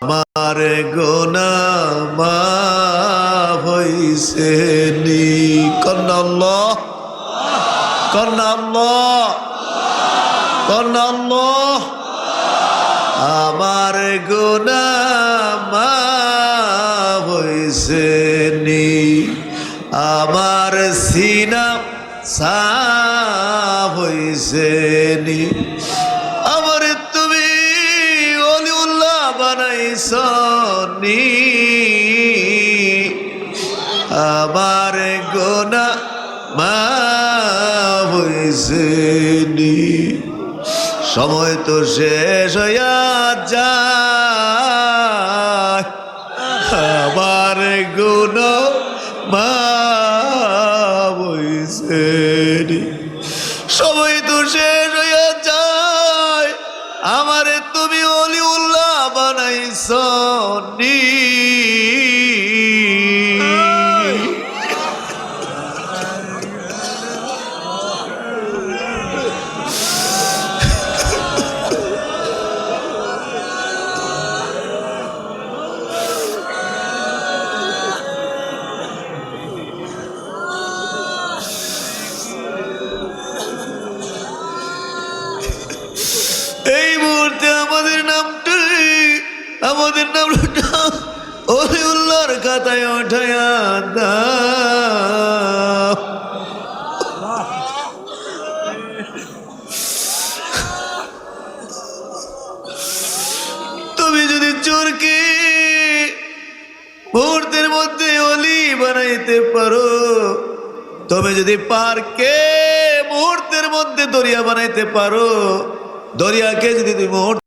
আমার গুনাহ মাফ হইছে নি কন্নাল্লাহ কন্নাল্লাহ কন্নাল্লাহ আমার গুনাহ মাফ হইছে নি আমার সিনা সাফ হইছে নি আমার তুমি ওলিউল্লাহ বানাইছো নি আমার গুনাহ মাফ হইছে নি সময় তো শেষ হইয়া যায় আমার গুনাহ মাফ হইছে নি সময় তো শেষ হইয়া যায় আমারে তুমি ওলিউল্লাহ বানাইছো নি এই মুহূর্তে আমাদের নামটা ওলিউল্লাহর খাতায় উঠাইয়া দাও তুমি যদি চোরকে মুহূর্তের মধ্যে ওলি বানাইতে পারো তুমি যদি পারকে মুহূর্তের মধ্যে দরিয়া বানাইতে পারো দরিয়াকে যদি তুমি মুহূর্তে